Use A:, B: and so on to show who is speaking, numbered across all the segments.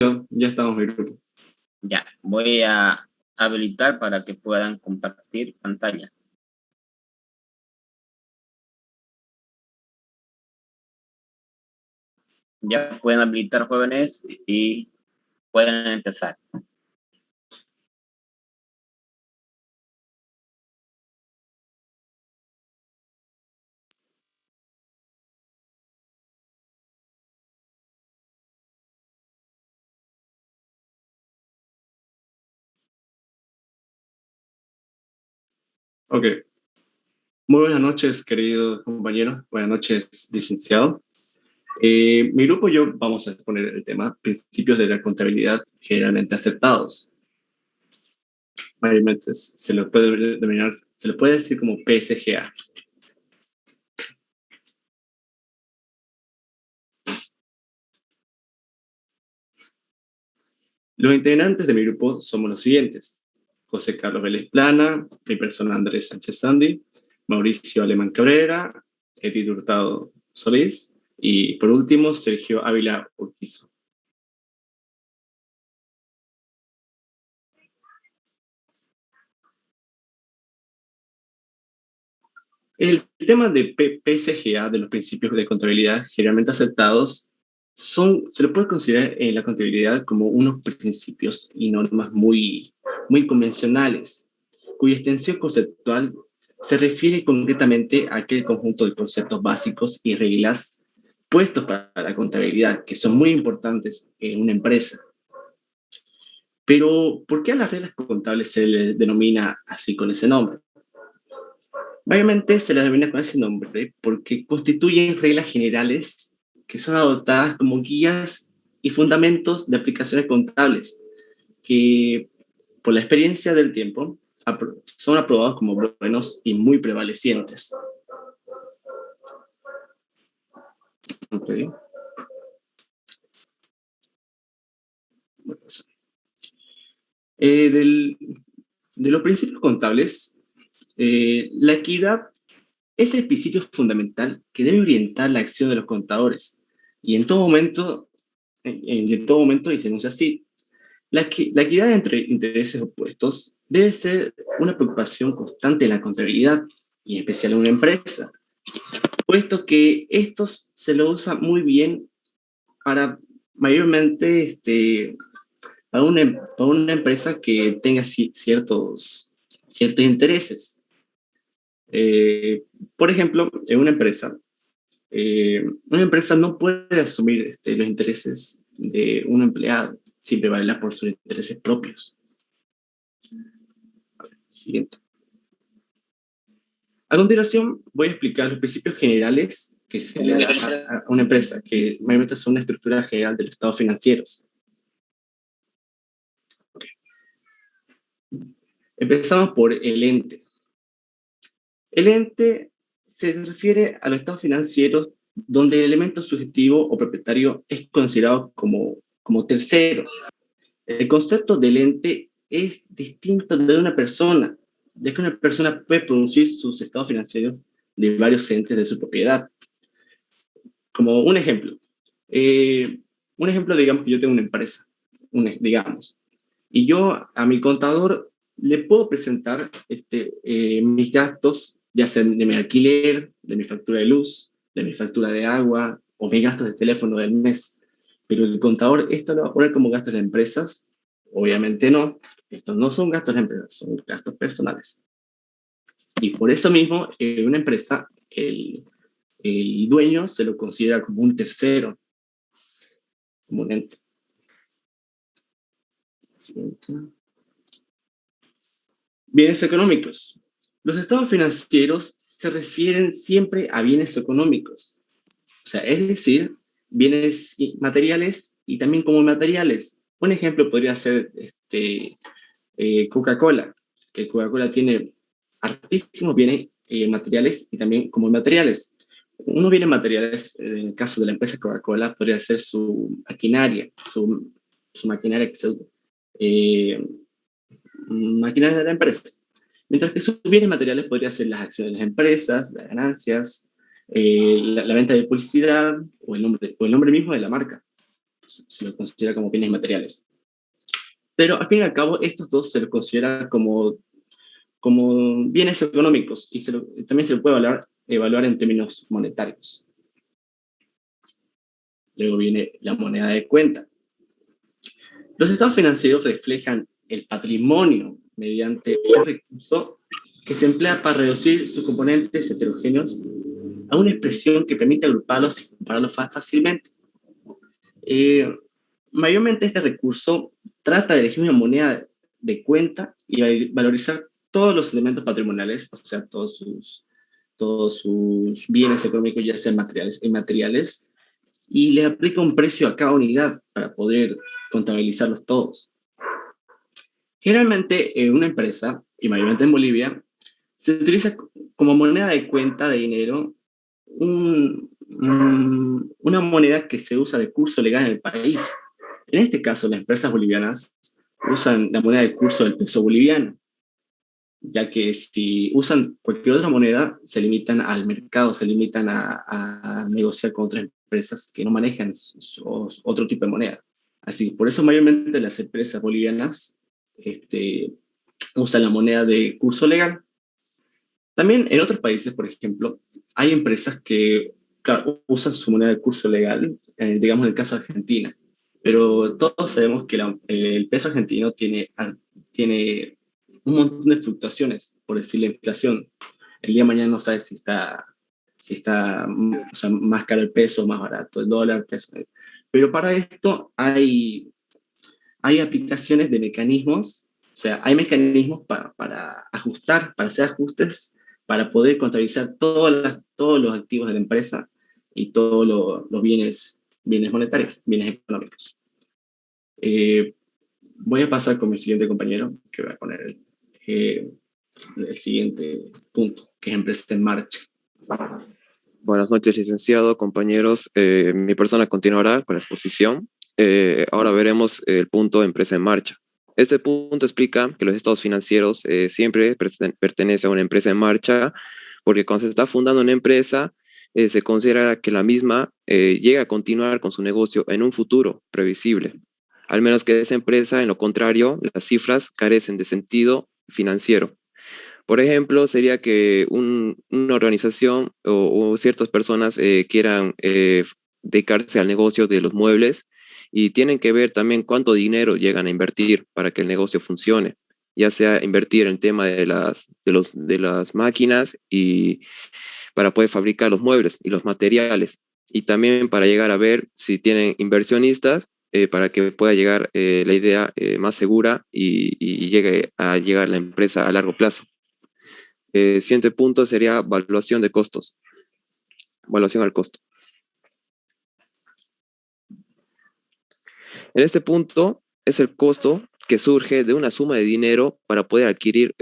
A: Ya estamos en el grupo.
B: Ya, voy a habilitar para que puedan compartir pantalla. Ya pueden habilitar, jóvenes, y pueden empezar.
A: Ok. Muy buenas noches, queridos compañeros. Buenas noches, licenciado. Mi grupo y yo vamos a exponer el tema principios de la contabilidad generalmente aceptados. Mayormente se lo puede denominar, se le puede decir como PSGA. Los integrantes de mi grupo somos los siguientes: José Carlos Vélez Plana, mi persona Andrés Sánchez Sandy, Mauricio Alemán Cabrera, Edith Hurtado Solís y por último Sergio Ávila Urquizo. El tema de PSGA, de los principios de contabilidad generalmente aceptados, se lo puede considerar en la contabilidad como unos principios y normas muy convencionales, cuya extensión conceptual se refiere concretamente a aquel conjunto de conceptos básicos y reglas puestos para la contabilidad, que son muy importantes en una empresa. Pero, ¿por qué a las reglas contables se les denomina así con ese nombre? Obviamente se les denomina con ese nombre porque constituyen reglas generales que son adoptadas como guías y fundamentos de aplicaciones contables que, por la experiencia del tiempo, son aprobados como buenos y muy prevalecientes. Okay. De los principios contables, la equidad es el principio fundamental que debe orientar la acción de los contadores y en todo momento, y se enuncia así: la equidad entre intereses opuestos debe ser una preocupación constante en la contabilidad, y en especial en una empresa, puesto que estos se lo usa muy bien para mayormente para una empresa que tenga ciertos intereses. Por ejemplo, en una empresa no puede asumir los intereses de un empleado, siempre va a velar por sus intereses propios. Siguiente. A continuación, voy a explicar los principios generales que se le da a una empresa, que mayormente son una estructura general de los estados financieros. Okay. Empezamos por el ente. El ente se refiere a los estados financieros donde el elemento subjetivo o propietario es considerado como tercero. El concepto del ente es distinto de una persona, ya que una persona puede producir sus estados financieros de varios entes de su propiedad. Como un ejemplo, digamos que yo tengo una empresa, digamos, y yo a mi contador le puedo presentar mis gastos, ya sean de mi alquiler, de mi factura de luz, de mi factura de agua o mis gastos de teléfono del mes. Pero el contador esto lo va a poner como gastos de empresas. Obviamente no, estos no son gastos de empresas, son gastos personales. Y por eso mismo, en una empresa, el dueño se lo considera como un tercero, como un ente. Siguiente. Bienes económicos. Los estados financieros se refieren siempre a bienes económicos, o sea, es decir, bienes materiales y también como inmateriales. Un ejemplo podría ser Coca-Cola, que Coca-Cola tiene altísimos bienes materiales y también como inmateriales. Unos bienes materiales, en el caso de la empresa Coca-Cola, podría ser su maquinaria, su maquinaria que se maquinaria de la empresa. Mientras que sus bienes materiales podrían ser las acciones de las empresas, las ganancias, la venta de publicidad o el nombre mismo de la marca. se lo considera como bienes materiales. Pero al fin y al cabo, estos dos se los considera como bienes económicos y también se lo puede evaluar en términos monetarios. Luego viene la moneda de cuenta. Los estados financieros reflejan el patrimonio mediante un recurso que se emplea para reducir sus componentes heterogéneos a una expresión que permite agruparlos y compararlos fácilmente. Mayormente este recurso trata de elegir una moneda de cuenta y valorizar todos los elementos patrimoniales, o sea, todos sus bienes económicos, ya sean materiales e inmateriales, y le aplica un precio a cada unidad para poder contabilizarlos todos. Generalmente en una empresa, y mayormente en Bolivia, se utiliza como moneda de cuenta de dinero una moneda que se usa de curso legal en el país. En este caso, las empresas bolivianas usan la moneda de curso del peso boliviano, ya que si usan cualquier otra moneda, se limitan al mercado, se limitan a negociar con otras empresas que no manejan otro tipo de moneda. Así que por eso mayormente las empresas bolivianas usan la moneda de curso legal. También en otros países, por ejemplo, hay empresas que, claro, usan su moneda de curso legal, digamos en el caso de Argentina, pero todos sabemos que el peso argentino tiene un montón de fluctuaciones, por decir la inflación. El día de mañana no sabes si está o sea, más caro el peso, más barato el dólar, peso. Pero para esto hay aplicaciones de mecanismos, o sea, hay mecanismos para ajustar, para hacer ajustes, para poder contabilizar todos los activos de la empresa y todos los bienes monetarios, bienes económicos. Voy a pasar con mi siguiente compañero, que va a poner el siguiente punto, que es empresa en marcha.
C: Buenas noches, licenciado, compañeros. Mi persona continuará con la exposición. Ahora veremos el punto empresa en marcha. Este punto explica que los estados financieros siempre pertenecen a una empresa en marcha, porque cuando se está fundando una empresa, se considera que la misma llega a continuar con su negocio en un futuro previsible. Al menos que esa empresa, en lo contrario, las cifras carecen de sentido financiero. Por ejemplo, sería que una organización o ciertas personas quieran dedicarse al negocio de los muebles y tienen que ver también cuánto dinero llegan a invertir para que el negocio funcione, ya sea invertir en el tema de las máquinas y para poder fabricar los muebles y los materiales, y también para llegar a ver si tienen inversionistas para que pueda llegar la idea más segura y llegue a llegar la empresa a largo plazo. Siguiente punto sería evaluación de costos. Evaluación al costo. En este punto es el costo que surge de una suma de dinero para poder adquirir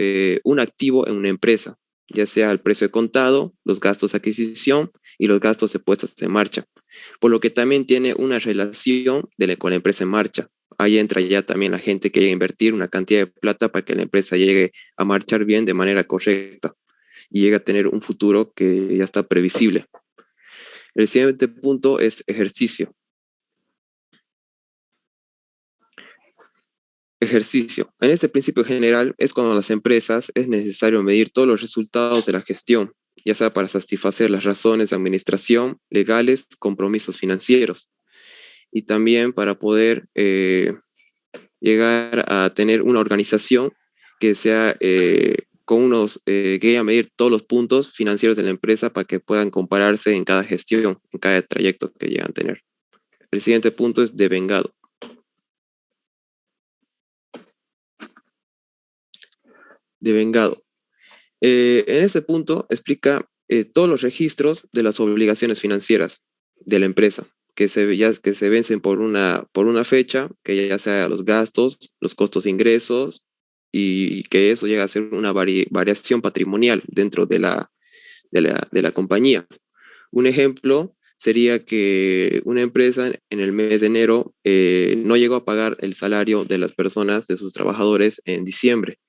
C: un activo en una empresa, ya sea el precio de contado, los gastos de adquisición y los gastos de puestas en marcha, por lo que también tiene una relación con la empresa en marcha. Ahí entra ya también la gente que llega a invertir una cantidad de plata para que la empresa llegue a marchar bien de manera correcta y llegue a tener un futuro que ya está previsible. El siguiente punto es ejercicio. Ejercicio. En este principio general es cuando las empresas es necesario medir todos los resultados de la gestión, ya sea para satisfacer las razones de administración, legales, compromisos financieros, y también para poder llegar a tener una organización que sea con que llegue a medir todos los puntos financieros de la empresa para que puedan compararse en cada gestión, en cada trayecto que llegan a tener. El siguiente punto es devengado. Devengado. En este punto explica todos los registros de las obligaciones financieras de la empresa que se vencen por una fecha, que ya sea los gastos, los costos de ingresos, y que eso llega a ser una variación patrimonial dentro de la compañía. Un ejemplo sería que una empresa en el mes de enero no llegó a pagar el salario de las personas, de sus trabajadores, en diciembre,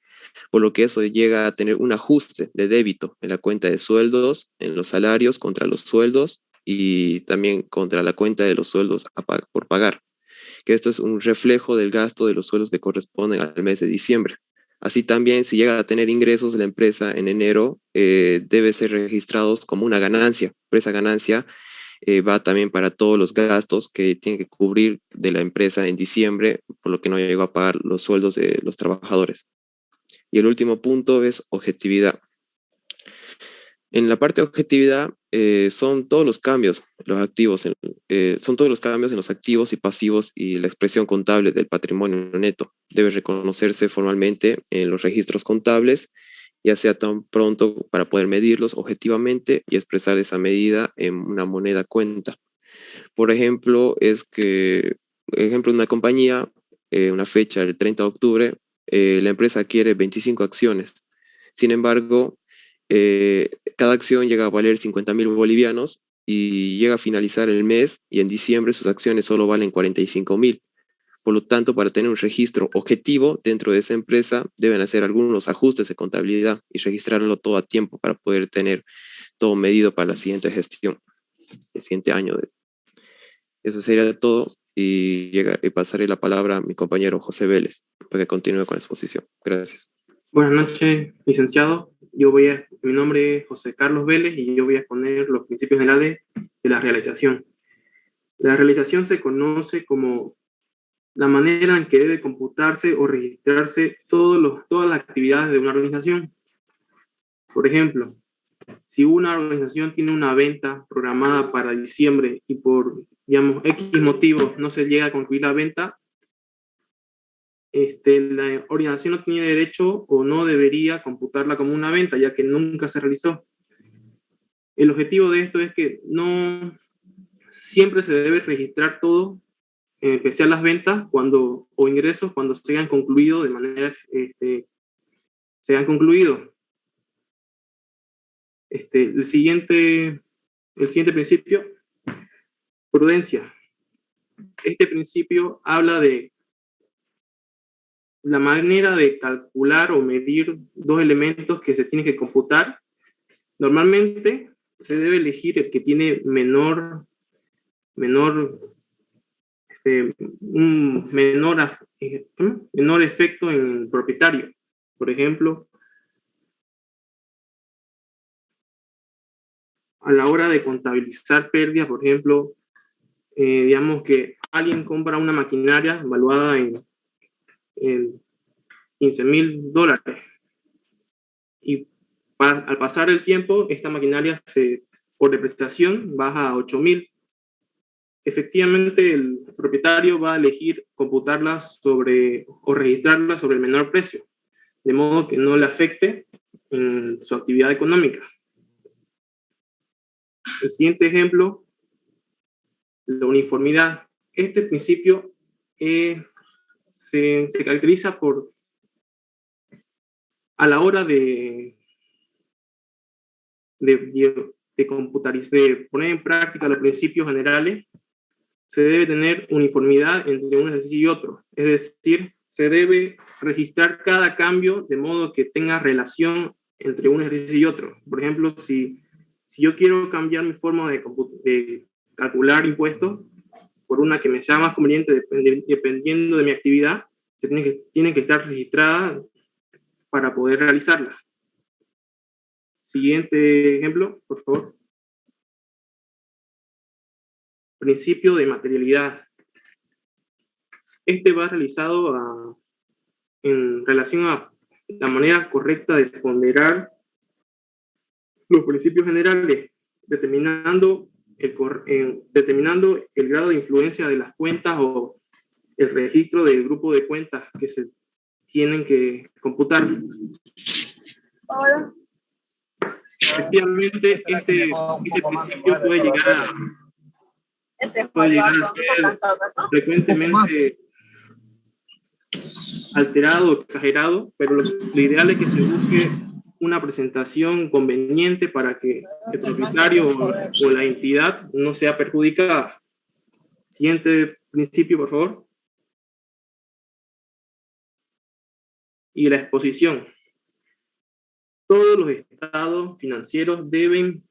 C: por lo que eso llega a tener un ajuste de débito en la cuenta de sueldos, en los salarios contra los sueldos y también contra la cuenta de los sueldos por pagar. que esto es un reflejo del gasto de los sueldos que corresponden al mes de diciembre. Así también, si llega a tener ingresos la empresa en enero, debe ser registrados como una ganancia, pero esa ganancia va también para todos los gastos que tiene que cubrir de la empresa en diciembre, por lo que no llegó a pagar los sueldos de los trabajadores. Y el último punto es objetividad. En la parte de objetividad son todos los cambios, los activos, son todos los cambios en los activos y pasivos y la expresión contable del patrimonio neto. Debe reconocerse formalmente en los registros contables, ya sea tan pronto para poder medirlos objetivamente y expresar esa medida en una moneda cuenta. Por ejemplo, ejemplo, una compañía, una fecha del 30 de octubre, la empresa adquiere 25 acciones. Sin embargo, cada acción llega a valer 50.000 bolivianos y llega a finalizar el mes y en diciembre sus acciones solo valen 45.000. Por lo tanto, para tener un registro objetivo dentro de esa empresa, deben hacer algunos ajustes de contabilidad y registrarlo todo a tiempo para poder tener todo medido para la siguiente gestión, el siguiente año. Eso sería todo y pasaré la palabra a mi compañero José Vélez para que continúe con la exposición. Gracias.
D: Buenas noches, licenciado. Mi nombre es José Carlos Vélez y yo voy a exponer los principios generales de la realización. La realización se conoce como la manera en que debe computarse o registrarse todas las actividades de una organización. Por ejemplo, si una organización tiene una venta programada para diciembre y por, digamos, X motivos no se llega a concluir la venta, la organización no tiene derecho o no debería computarla como una venta, ya que nunca se realizó. El objetivo de esto es que no siempre se debe registrar todo, en especial las ventas o ingresos cuando se hayan concluido de manera, se hayan concluido. El siguiente principio, prudencia. Este principio habla de la manera de calcular o medir dos elementos que se tienen que computar. Normalmente se debe elegir el que tiene un menor efecto en el propietario. Por ejemplo, a la hora de contabilizar pérdidas, por ejemplo, digamos que alguien compra una maquinaria valuada en $15.000 y al pasar el tiempo, esta maquinaria por depreciación baja a 8.000. Efectivamente, el propietario va a elegir computarla o registrarla sobre el menor precio, de modo que no le afecte en su actividad económica. El siguiente ejemplo, la uniformidad. Este principio se caracteriza por, a la hora de poner en práctica los principios generales, se debe tener uniformidad entre un ejercicio y otro. Es decir, se debe registrar cada cambio de modo que tenga relación entre un ejercicio y otro. Por ejemplo, si yo quiero cambiar mi forma de calcular impuestos por una que me sea más conveniente dependiendo de mi actividad, tiene que estar registrada para poder realizarla. Siguiente ejemplo, por favor. Principio de materialidad. Este va realizado en relación a la manera correcta de ponderar los principios generales, determinando el grado de influencia de las cuentas o el registro del grupo de cuentas que se tienen que computar.
E: Hola.
D: Efectivamente, este principio puede llegar a ser frecuentemente alterado o exagerado, pero lo ideal es que se busque una presentación conveniente para que el propietario o la entidad no sea perjudicada. Siguiente principio, por favor. Y la exposición. Todos los estados financieros deben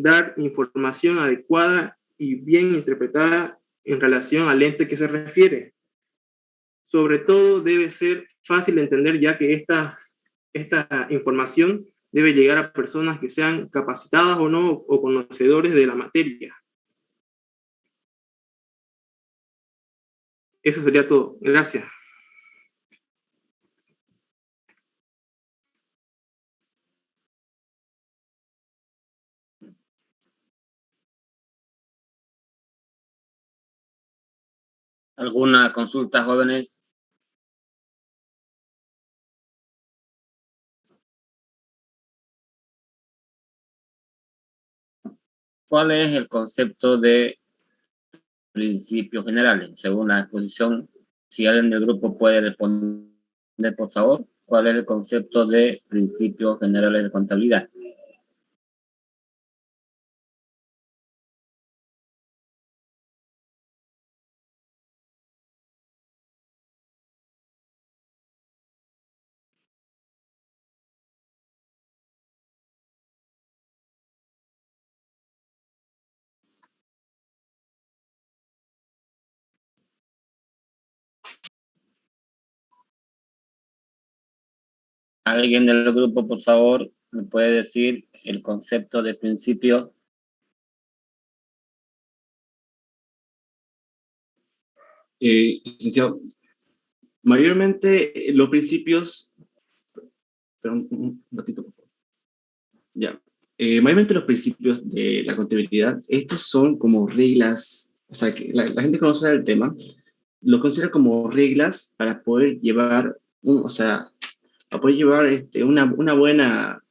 D: dar información adecuada y bien interpretada en relación al ente que se refiere. Sobre todo debe ser fácil de entender, ya que esta información debe llegar a personas que sean capacitadas o no, o conocedores de la materia. Eso sería todo. Gracias.
B: ¿Alguna consulta, jóvenes? ¿Cuál es el concepto de principios generales? Según la exposición, si alguien del grupo puede responder, por favor, ¿cuál es el concepto de principios generales de contabilidad? ¿Alguien del grupo, por favor, me puede decir el concepto de principio?
A: Licenciado, mayormente los principios, perdón, un ratito, por favor. Ya. Mayormente los principios de la contabilidad, estos son como reglas, o sea, que la gente conoce el tema, lo considera como reglas para poder llevar, o sea, para poder llevar una buena,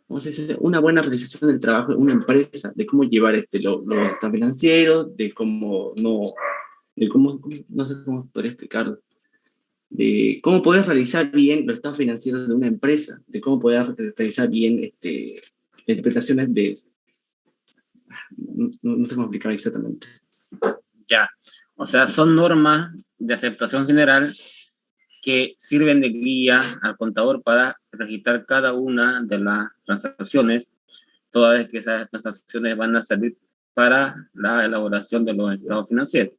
A: ¿cómo se dice? Una buena realización del trabajo de una empresa, de cómo llevar los estados financieros, de cómo no, no sé cómo podría explicarlo, de cómo poder realizar bien los estados financieros de una empresa, de cómo poder realizar bien interpretaciones de... No sé cómo explicar exactamente.
B: Ya, o sea, son normas de aceptación general que sirven de guía al contador para registrar cada una de las transacciones, toda vez que esas transacciones van a servir para la elaboración de los estados financieros.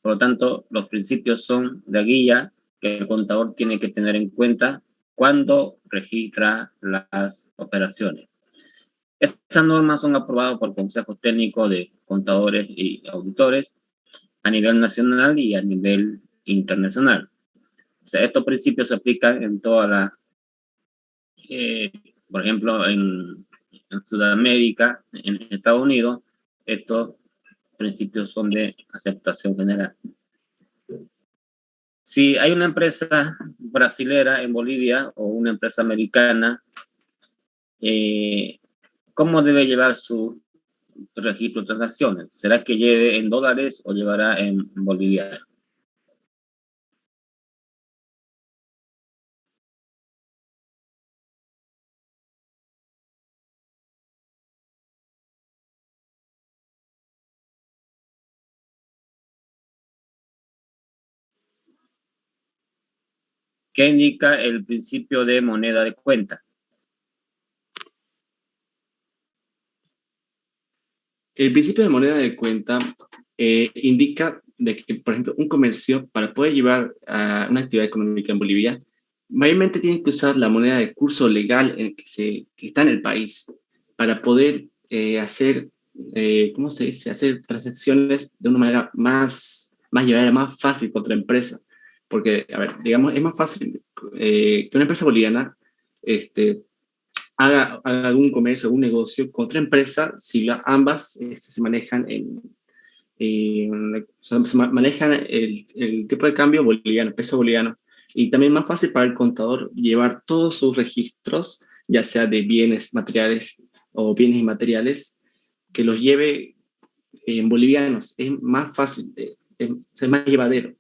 B: Por lo tanto, los principios son de guía que el contador tiene que tener en cuenta cuando registra las operaciones. Estas normas son aprobadas por consejos técnicos de contadores y auditores a nivel nacional y a nivel internacional. O sea, estos principios se aplican en toda la, por ejemplo, en Sudamérica, en Estados Unidos, estos principios son de aceptación general. Si hay una empresa brasilera en Bolivia o una empresa americana, ¿cómo debe llevar su registro de transacciones? ¿Será que lleve en dólares o llevará en boliviano? ¿Qué indica el principio de moneda de cuenta?
A: El principio de moneda de cuenta indica de que, por ejemplo, un comercio, para poder llevar a una actividad económica en Bolivia, mayormente tiene que usar la moneda de curso legal que está en el país para poder hacer, ¿cómo se dice? Hacer transacciones de una manera más llevadera, más fácil contra la empresa. Porque, a ver, digamos, es más fácil que una empresa boliviana haga algún comercio, algún negocio con otra empresa si ambas se manejan se manejan el tipo de cambio boliviano, peso boliviano. Y también más fácil para el contador llevar todos sus registros, ya sea de bienes materiales o bienes inmateriales, que los lleve en bolivianos. Es más fácil, es más llevadero.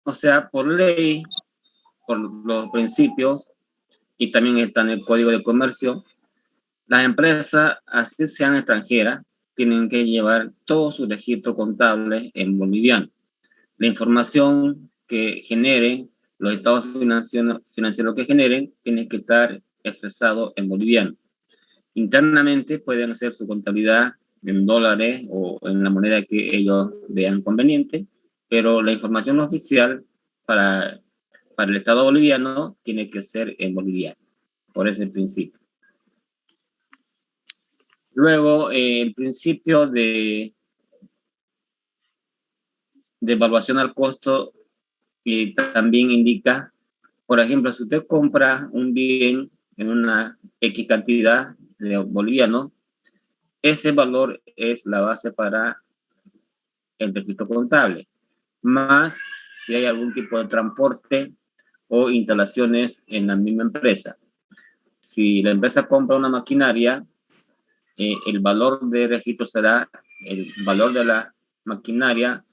B: O sea, por ley, por los principios, y también está en el Código de Comercio, las empresas, así sean extranjeras, tienen que llevar todo su registro contable en boliviano. La información que generen, los estados financieros que generen, tiene que estar expresado en boliviano. Internamente pueden hacer su contabilidad en dólares o en la moneda que ellos vean conveniente, pero la información oficial para el Estado boliviano tiene que ser en boliviano, por ese principio. Luego, el principio de evaluación al costo también indica, por ejemplo, si usted compra un bien en una X cantidad de bolivianos, ese valor es la base para el registro contable, más si hay algún tipo de transporte o instalaciones en la misma empresa. Si la empresa compra una maquinaria, el valor de registro será el valor de la maquinaria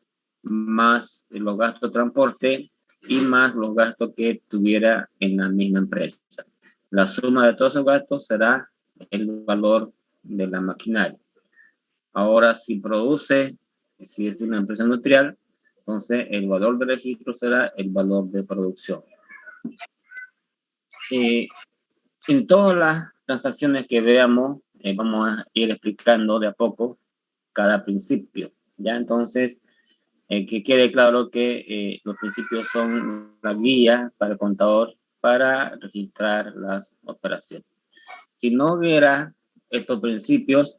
B: más los gastos de transporte y más los gastos que tuviera en la misma empresa. La suma de todos esos gastos será el valor de la maquinaria. Ahora, si es una empresa industrial, entonces el valor de registro será el valor de producción. En todas las transacciones que veamos, vamos a ir explicando de a poco cada principio, ¿ya? Entonces, que quede claro que los principios son la guía para el contador para registrar las operaciones. Si no hubiera estos principios,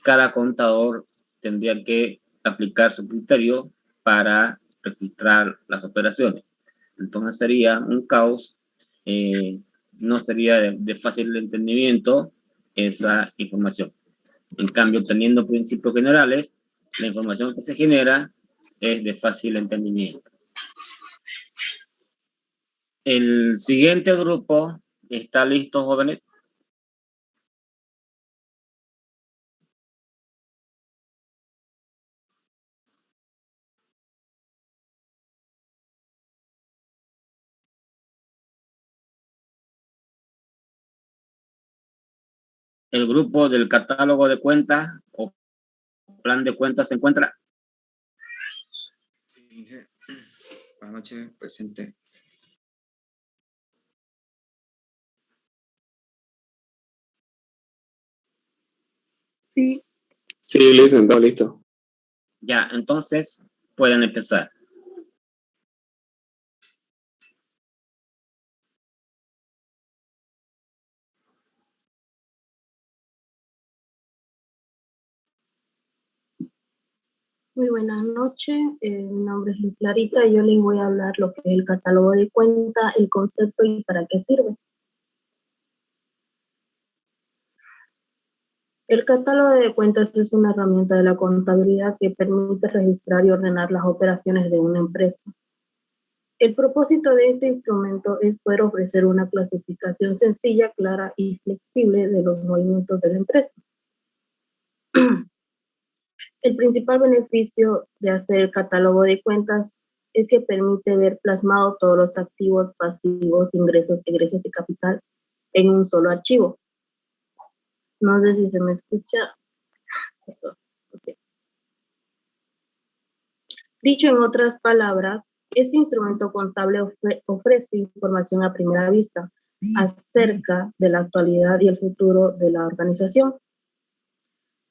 B: cada contador tendría que aplicar su criterio para registrar las operaciones. Entonces sería un caos, no sería de fácil entendimiento esa información. En cambio, teniendo principios generales, la información que se genera es de fácil entendimiento. El siguiente grupo, ¿está listo, jóvenes? El grupo del catálogo de cuentas o plan de cuentas se encuentra.
E: Buenas noches, presente.
D: Sí. Sí, listo, listo.
B: Ya, entonces pueden empezar.
F: Muy buenas noches, mi nombre es Luz Clarita y yo les voy a hablar lo que es el catálogo de cuenta, el concepto y para qué sirve. El catálogo de cuentas es una herramienta de la contabilidad que permite registrar y ordenar las operaciones de una empresa. El propósito de este instrumento es poder ofrecer una clasificación sencilla, clara y flexible de los movimientos de la empresa. El principal beneficio de hacer el catálogo de cuentas es que permite ver plasmado todos los activos, pasivos, ingresos, egresos y capital en un solo archivo. No sé si se me escucha. Okay. Dicho en otras palabras, este instrumento contable ofrece información a primera vista acerca de la actualidad y el futuro de la organización.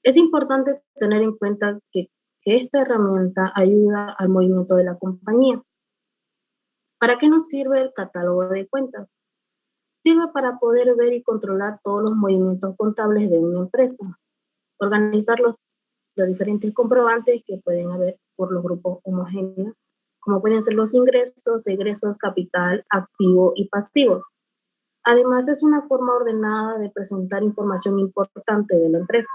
F: Es importante tener en cuenta que esta herramienta ayuda al movimiento de la compañía. ¿Para qué nos sirve el catálogo de cuentas? Sirve para poder ver y controlar todos los movimientos contables de una empresa, organizar los diferentes comprobantes que pueden haber por los grupos homogéneos, como pueden ser los ingresos, egresos, capital, activo y pasivos. Además, es una forma ordenada de presentar información importante de la empresa.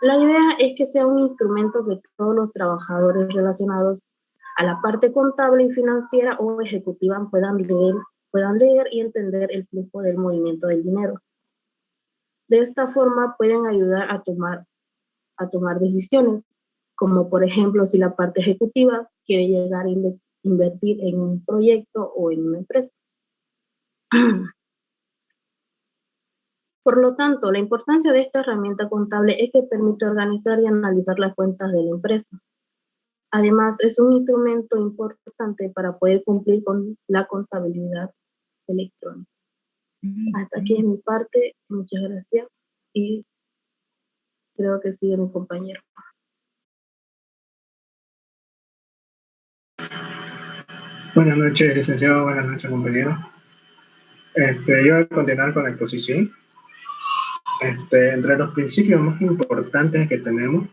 F: La idea es que sea un instrumento que todos los trabajadores relacionados a la parte contable y financiera o ejecutiva puedan leer y entender el flujo del movimiento del dinero. De esta forma pueden ayudar a tomar decisiones, como por ejemplo si la parte ejecutiva quiere llegar a invertir en un proyecto o en una empresa. Por lo tanto, la importancia de esta herramienta contable es que permite organizar y analizar las cuentas de la empresa. Además, es un instrumento importante para poder cumplir con la contabilidad electrónica. Hasta aquí es mi parte. Muchas gracias. Y Creo que sigue mi compañero.
G: Buenas noches, licenciado. Buenas noches, compañero. Yo voy a continuar con la exposición. Entre los principios más importantes que tenemos,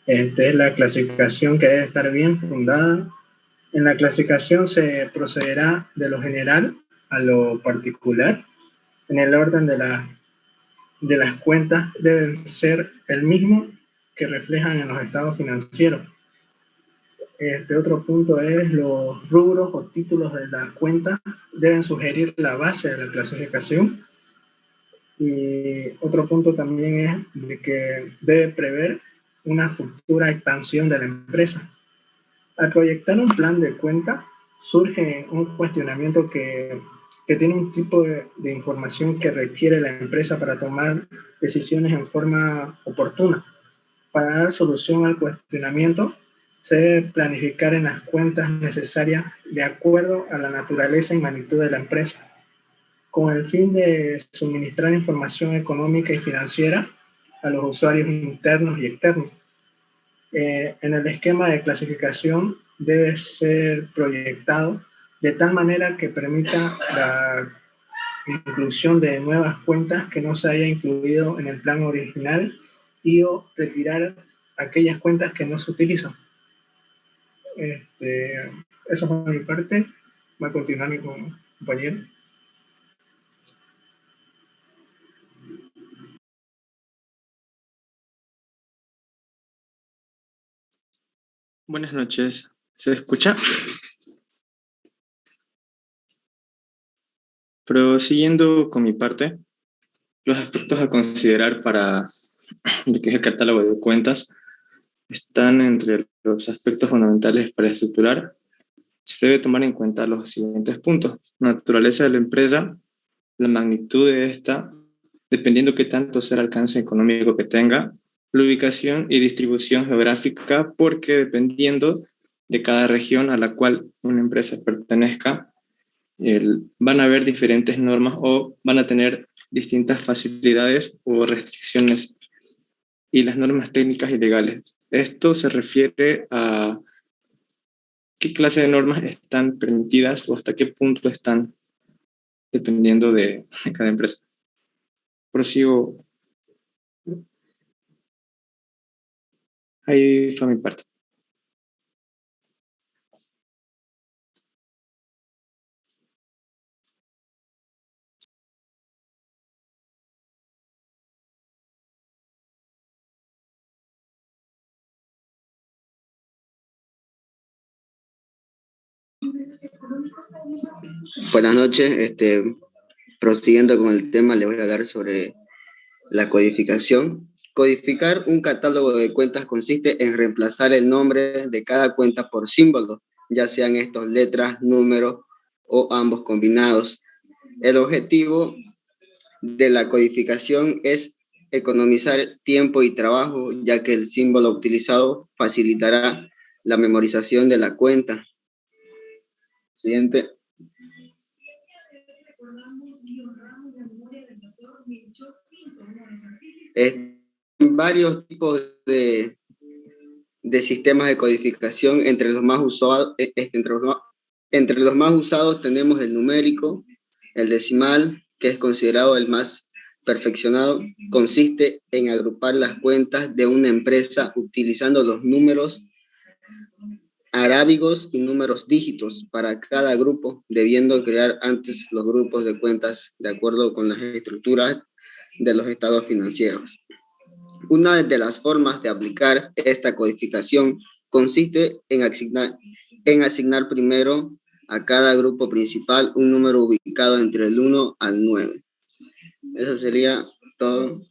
G: es la clasificación, que debe estar bien fundada. En la clasificación se procederá de lo general a lo particular. En el orden de las cuentas deben ser el mismo que reflejan en los estados financieros. Otro punto es los rubros o títulos de las cuentas deben sugerir la base de la clasificación. Y otro punto también es de que debe prever una futura expansión de la empresa. Al proyectar un plan de cuenta, surge un cuestionamiento que tiene un tipo de información que requiere la empresa para tomar decisiones en forma oportuna. Para dar solución al cuestionamiento, se debe planificar en las cuentas necesarias de acuerdo a la naturaleza y magnitud de la empresa, con el fin de suministrar información económica y financiera a los usuarios internos y externos. En el esquema de clasificación debe ser proyectado de tal manera que permita la inclusión de nuevas cuentas que no se haya incluido en el plan original y o retirar aquellas cuentas que no se utilizan. Eso por mi parte. Va a continuar mi compañero.
A: Buenas noches. ¿Se escucha? Prosiguiendo con mi parte, los aspectos a considerar para lo que es el catálogo de cuentas están entre los aspectos fundamentales para estructurar. Se debe tomar en cuenta los siguientes puntos: naturaleza de la empresa, la magnitud de esta, dependiendo qué tanto sea el alcance económico que tenga, la ubicación y distribución geográfica, porque dependiendo de cada región a la cual una empresa pertenezca, van a haber diferentes normas o van a tener distintas facilidades o restricciones, y las normas técnicas y legales. Esto se refiere a qué clase de normas están permitidas o hasta qué punto están, dependiendo de cada empresa. Prosigo. Ahí fue mi parte.
H: Buenas noches. Prosiguiendo con el tema, le voy a hablar sobre la codificación. Codificar un catálogo de cuentas consiste en reemplazar el nombre de cada cuenta por símbolos, ya sean estos letras, números o ambos combinados. El objetivo de la codificación es economizar tiempo y trabajo, ya que el símbolo utilizado facilitará la memorización de la cuenta. Siguiente. Varios tipos de sistemas de codificación. Entre los más usados, entre los más usados tenemos el numérico, el decimal, que es considerado el más perfeccionado. Consiste en agrupar las cuentas de una empresa utilizando los números arábigos y números dígitos para cada grupo, debiendo crear antes los grupos de cuentas de acuerdo con las estructuras de los estados financieros. Una de las formas de aplicar esta codificación consiste en asignar primero a cada grupo principal un número ubicado entre el 1 al 9. Eso sería todo.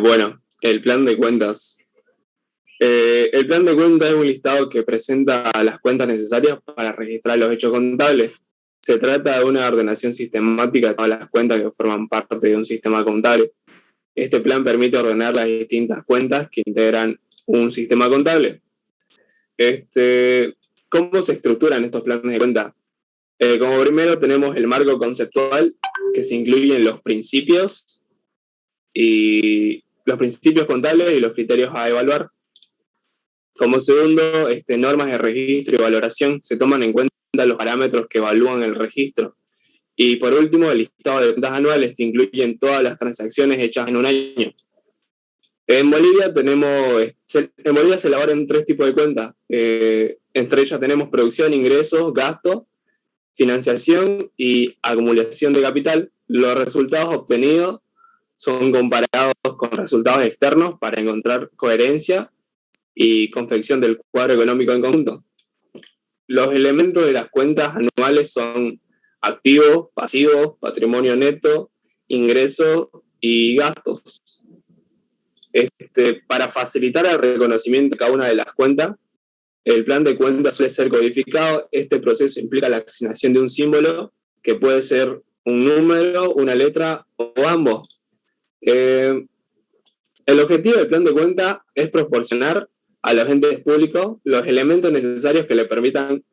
I: Bueno, el plan de cuentas. El plan de cuentas es un listado que presenta las cuentas necesarias para registrar los hechos contables. Se trata de una ordenación sistemática de todas las cuentas que forman parte de un sistema contable. Este plan permite ordenar las distintas cuentas que integran un sistema contable. ¿Cómo se estructuran estos planes de cuenta? Como primero tenemos el marco conceptual, que se incluyen los principios contables y los criterios a evaluar. Como segundo, normas de registro y valoración. Se toman en cuenta los parámetros que evalúan el registro. Y por último, el listado de cuentas anuales, que incluyen todas las transacciones hechas en un año. En Bolivia se elaboran 3 tipos de cuentas. Entre ellas tenemos producción, ingresos, gasto, financiación y acumulación de capital. Los resultados obtenidos son comparados con resultados externos para encontrar coherencia y confección del cuadro económico en conjunto. Los elementos de las cuentas anuales son activos, pasivos, patrimonio neto, ingresos y gastos. Para facilitar el reconocimiento de cada una de las cuentas, el plan de cuentas suele ser codificado. Este proceso implica la asignación de un símbolo, que puede ser un número, una letra o ambos. El objetivo del plan de cuentas es proporcionar a los entes públicos los elementos necesarios que le permitan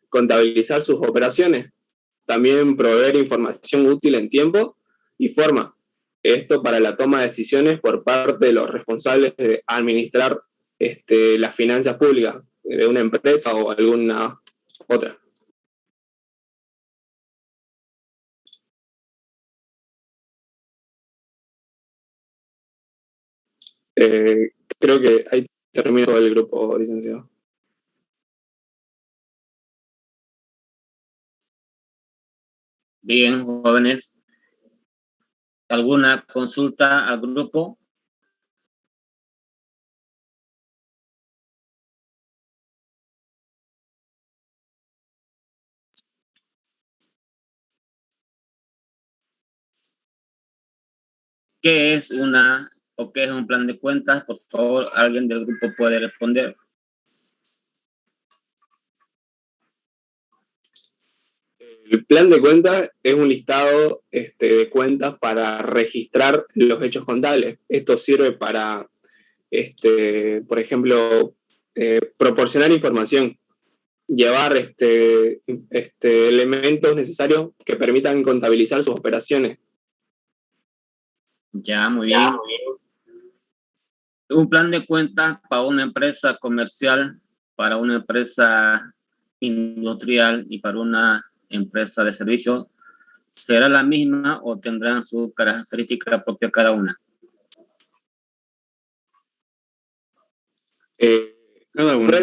I: contabilizar sus operaciones. También proveer información útil en tiempo y forma. Esto para la toma de decisiones por parte de los responsables de administrar las finanzas públicas de una empresa o alguna otra. Creo que ahí termina todo el grupo, licenciado.
B: Bien, jóvenes. ¿Alguna consulta al grupo? ¿Qué es qué es un plan de cuentas? Por favor, alguien del grupo puede responder.
I: El plan de cuentas es un listado de cuentas para registrar los hechos contables. Esto sirve para, por ejemplo, proporcionar información, llevar elementos necesarios que permitan contabilizar sus operaciones.
B: Ya, muy bien. Un plan de cuentas para una empresa comercial, para una empresa industrial y para una empresa de servicio, ¿será la misma o tendrán su característica propia cada una?
I: Cada una.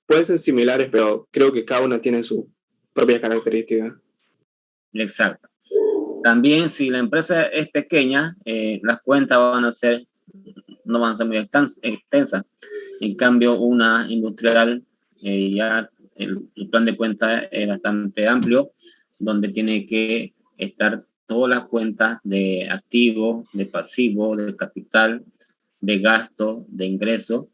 I: Pueden ser similares, pero creo que cada una tiene su propia característica.
B: Exacto. También, si la empresa es pequeña, las cuentas no van a ser muy extensas. En cambio, una industrial, ya el plan de cuentas es bastante amplio, donde tiene que estar todas las cuentas de activo, de pasivo, de capital, de gasto, de ingreso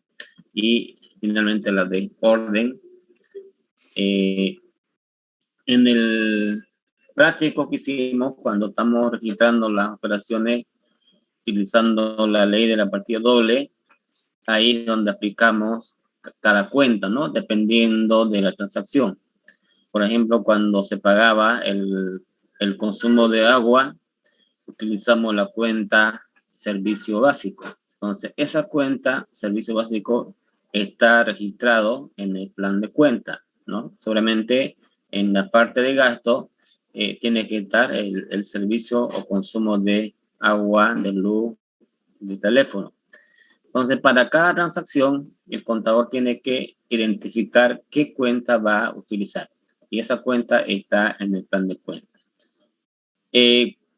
B: y finalmente las de orden. En el práctico que hicimos cuando estamos registrando las operaciones utilizando la ley de la partida doble, ahí es donde aplicamos cada cuenta, ¿no? Dependiendo de la transacción. Por ejemplo, cuando se pagaba el consumo de agua, utilizamos la cuenta servicio básico. Entonces, esa cuenta servicio básico está registrado en el plan de cuenta, ¿no? Solamente en la parte de gasto tiene que estar el servicio o consumo de agua, de luz, de teléfono. Entonces, para cada transacción, el contador tiene que identificar qué cuenta va a utilizar. Y esa cuenta está en el plan de cuentas.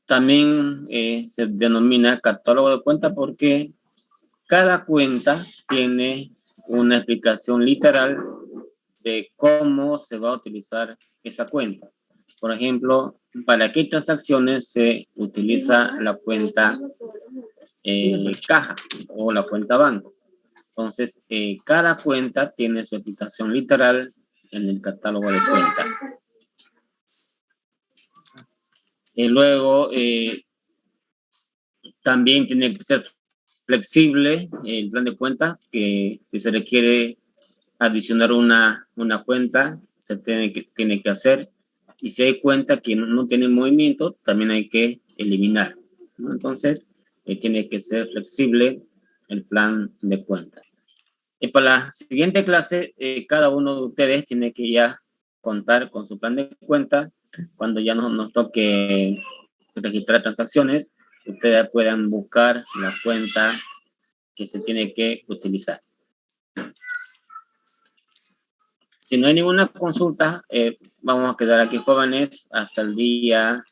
B: También se denomina catálogo de cuentas porque cada cuenta tiene una explicación literal de cómo se va a utilizar esa cuenta. Por ejemplo, para qué transacciones se utiliza la cuenta caja o la cuenta banco. Entonces, cada cuenta tiene su explicación literal en el catálogo de cuentas. Y luego, también tiene que ser flexible el plan de cuentas, que si se requiere adicionar una cuenta, se tiene que hacer, y si hay cuenta que no tiene movimiento, también hay que eliminar, ¿no? Entonces, tiene que ser flexible el plan de cuentas. Y para la siguiente clase, cada uno de ustedes tiene que ya contar con su plan de cuentas. Cuando ya nos toque registrar transacciones, ustedes puedan buscar la cuenta que se tiene que utilizar. Si no hay ninguna consulta, vamos a quedar aquí jóvenes hasta el día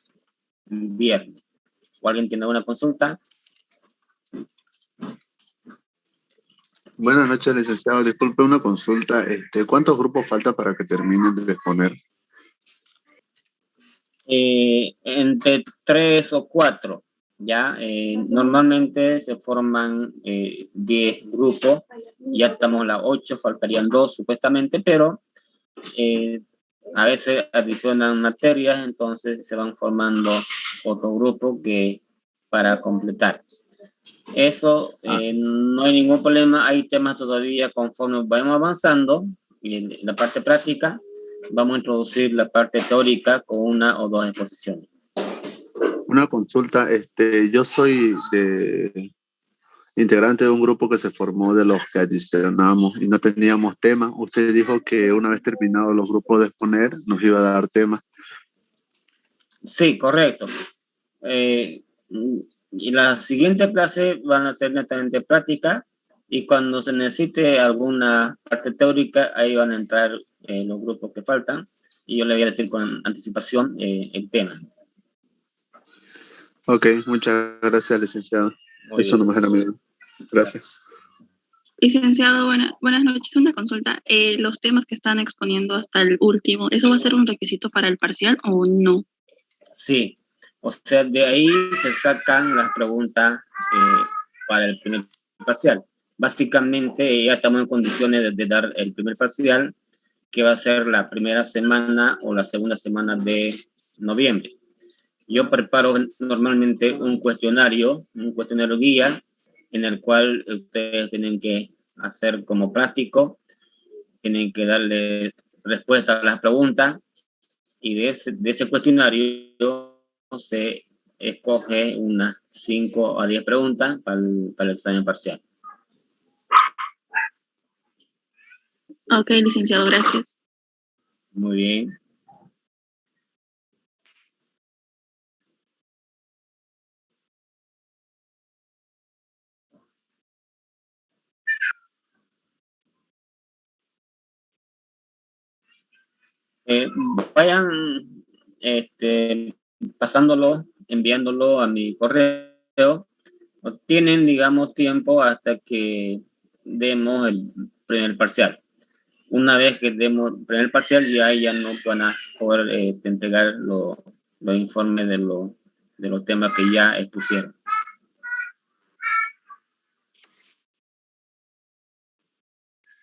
B: viernes. ¿O alguien tiene alguna consulta?
J: Buenas noches, licenciado. Disculpe una consulta. ¿Cuántos grupos falta para que terminen de exponer?
B: Entre 3 o 4, ¿ya? Normalmente se forman 10 grupos, ya estamos a las 8, faltarían 2 supuestamente, pero a veces adicionan materias, entonces se van formando otro grupo para completar. Eso no hay ningún problema, hay temas todavía conforme vamos avanzando y en la parte práctica vamos a introducir la parte teórica con 1 o 2 exposiciones.
J: Una consulta, yo soy integrante de un grupo que se formó de los que adicionamos y no teníamos tema. Usted dijo que una vez terminados los grupos de exponer nos iba a dar tema.
B: Sí, correcto. Y las siguientes clases van a ser netamente prácticas y cuando se necesite alguna parte teórica, ahí van a entrar los grupos que faltan y yo le voy a decir con anticipación el tema.
J: Ok, muchas gracias, licenciado.
B: Muy
J: Eso
B: bien.
J: nomás era mío. Gracias.
K: Licenciado, buenas noches. Una consulta. Los temas que están exponiendo hasta el último, ¿eso va a ser un requisito para el parcial o no?
B: Sí, o sea, de ahí se sacan las preguntas para el primer parcial. Básicamente ya estamos en condiciones de dar el primer parcial, que va a ser la primera semana o la segunda semana de noviembre. Yo preparo normalmente un cuestionario guía, en el cual ustedes tienen que hacer como práctico, tienen que darle respuesta a las preguntas, y de ese cuestionario se escoge unas 5 a 10 preguntas para el examen parcial.
K: Ok, licenciado, gracias.
B: Muy bien. Vayan pasándolo, enviándolo a mi correo. Tienen, digamos, tiempo hasta que demos el primer parcial. Una vez que demos el primer parcial, ya no van a poder entregar los informes de los temas que ya expusieron.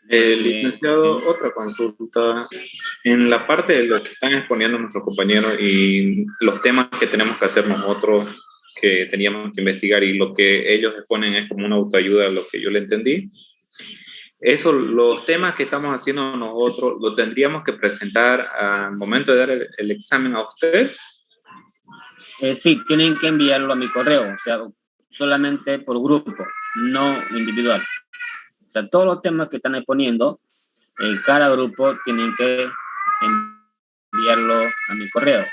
L: Licenciado, otra consulta. En la parte de lo que están exponiendo nuestros compañeros y los temas que tenemos que hacer nosotros, que teníamos que investigar, y lo que ellos exponen es como una autoayuda, lo que yo le entendí. Eso, los temas que estamos haciendo nosotros, ¿lo tendríamos que presentar al momento de dar el examen a usted?
B: Sí, tienen que enviarlo a mi correo, o sea, solamente por grupo, no individual. O sea, todos los temas que están exponiendo, cada grupo tienen que enviarlo a mi correo.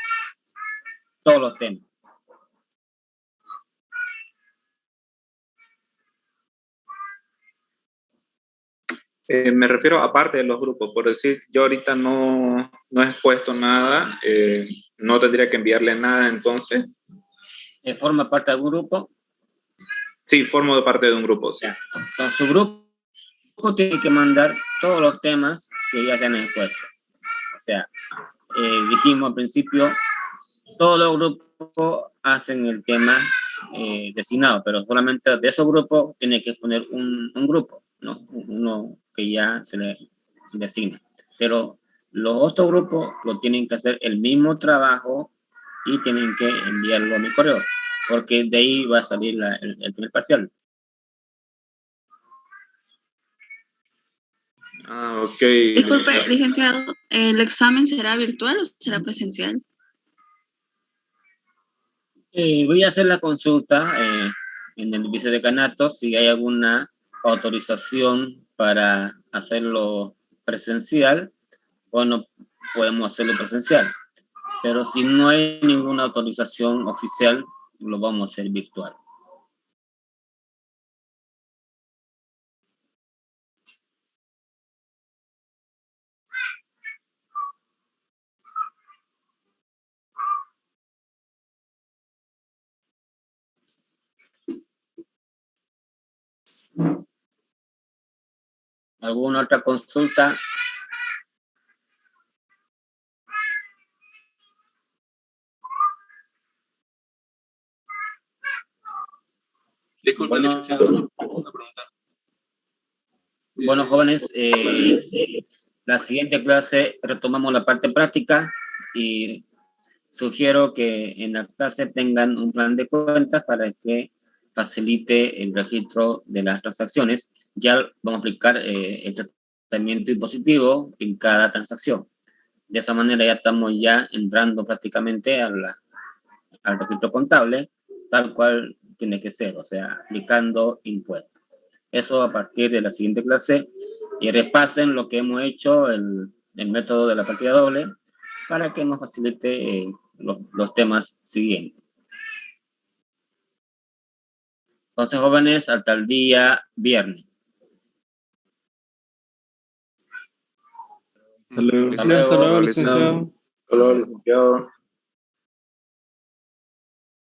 B: Todos los temas.
L: Me refiero aparte de los grupos, por decir, yo ahorita no he expuesto nada, no tendría que enviarle nada entonces.
B: ¿Forma parte de algún grupo?
L: Sí, formo parte de un grupo, sí.
B: Entonces, su grupo tiene que mandar todos los temas que ya se han expuesto. O sea, dijimos al principio, todos los grupos hacen el tema designado, pero solamente de esos grupos tiene que poner un grupo, ¿no? Uno que ya se le designa. Pero los otros grupos lo tienen que hacer el mismo trabajo y tienen que enviarlo a mi correo, porque de ahí va a salir el primer parcial.
L: Ah, ok.
K: Disculpe, licenciado, ¿el examen será virtual o será presencial?
B: Voy a hacer la consulta en el vicedecanato si hay alguna autorización para hacerlo presencial o no podemos hacerlo presencial. Pero si no hay ninguna autorización oficial, lo vamos a hacer virtual. ¿Alguna otra consulta?
A: Disculpe,
B: Bueno,
A: licenciado, una pregunta.
B: Bueno, jóvenes, la siguiente clase retomamos la parte práctica y sugiero que en la clase tengan un plan de cuentas para que facilite el registro de las transacciones. Ya vamos a aplicar el tratamiento impositivo en cada transacción. De esa manera ya estamos ya entrando prácticamente al registro contable, tal cual tiene que ser, o sea, aplicando impuestos. Eso a partir de la siguiente clase, y repasen lo que hemos hecho, el método de la partida doble, para que nos facilite los temas siguientes. Entonces, jóvenes, hasta el día viernes.
A: Hasta luego.
B: Hasta luego,
L: Hasta luego, licenciado.